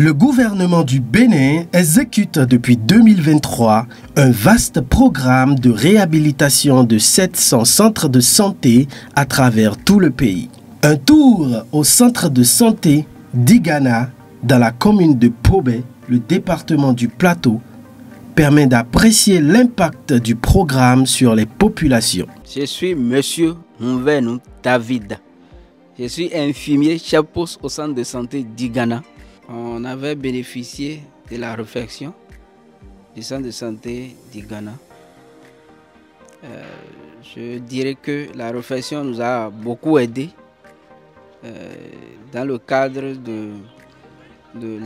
Le gouvernement du Bénin exécute depuis 2023 un vaste programme de réhabilitation de 700 centres de santé à travers tout le pays. Un tour au centre de santé d'Igana, dans la commune de Pobé, le département du Plateau, permet d'apprécier l'impact du programme sur les populations. Je suis Monsieur Mouvenou David. Je suis infirmier chef poste au centre de santé d'Igana. On avait bénéficié de la réfection du centre de santé d'Igana. Je dirais que la réfection nous a beaucoup aidé dans le cadre de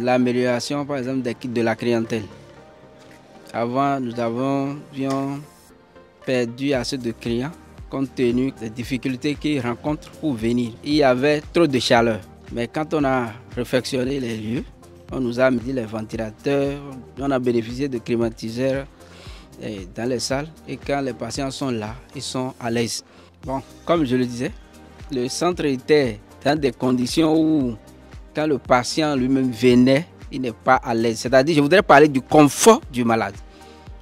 l'amélioration, par exemple, de la clientèle. Avant, nous avions perdu assez de clients compte tenu des difficultés qu'ils rencontrent pour venir. Il y avait trop de chaleur. Mais quand on a réfectionné les lieux, on nous a mis les ventilateurs, on a bénéficié de climatiseurs dans les salles. Et quand les patients sont là, ils sont à l'aise. Bon, comme je le disais, le centre était dans des conditions où, quand le patient lui-même venait, il n'est pas à l'aise. C'est-à-dire, je voudrais parler du confort du malade.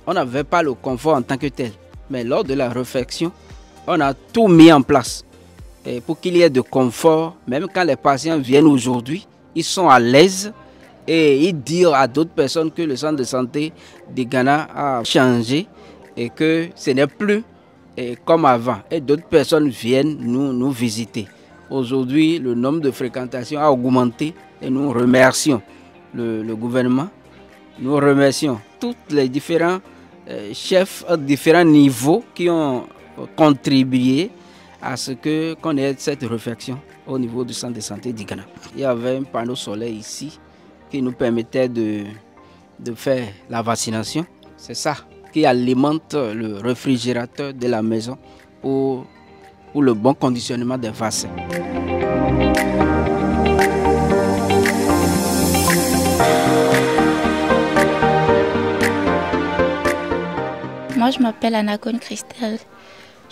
On n'avait pas le confort en tant que tel. Mais lors de la réfection, on a tout mis en place. Et pour qu'il y ait de confort, même quand les patients viennent aujourd'hui, ils sont à l'aise et ils disent à d'autres personnes que le centre de santé d'Igana a changé et que ce n'est plus comme avant. Et d'autres personnes viennent nous visiter. Aujourd'hui, le nombre de fréquentations a augmenté et nous remercions le gouvernement. Nous remercions tous les différents chefs à différents niveaux qui ont contribué à ce qu'on ait cette réflexion au niveau du centre de santé d'Igana. Il y avait un panneau solaire ici qui nous permettait de faire la vaccination. C'est ça qui alimente le réfrigérateur de la maison pour le bon conditionnement des vaccins. Moi, je m'appelle Anacone Christelle.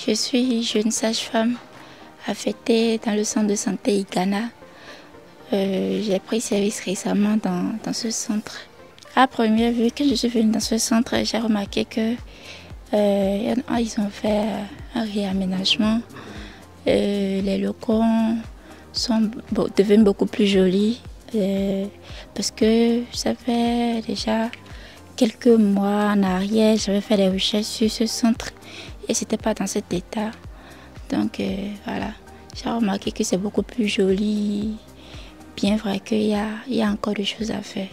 Je suis jeune sage-femme affectée dans le centre de santé Igana. J'ai pris service récemment dans ce centre. À première vue, quand je suis venue dans ce centre, j'ai remarqué que ils ont fait un réaménagement. Les locaux sont devenus beaucoup plus jolis parce que ça fait déjà quelques mois en arrière, j'avais fait des recherches sur ce centre et c'était pas dans cet état. Donc voilà, j'ai remarqué que c'est beaucoup plus joli. Bien vrai qu'il y a encore des choses à faire.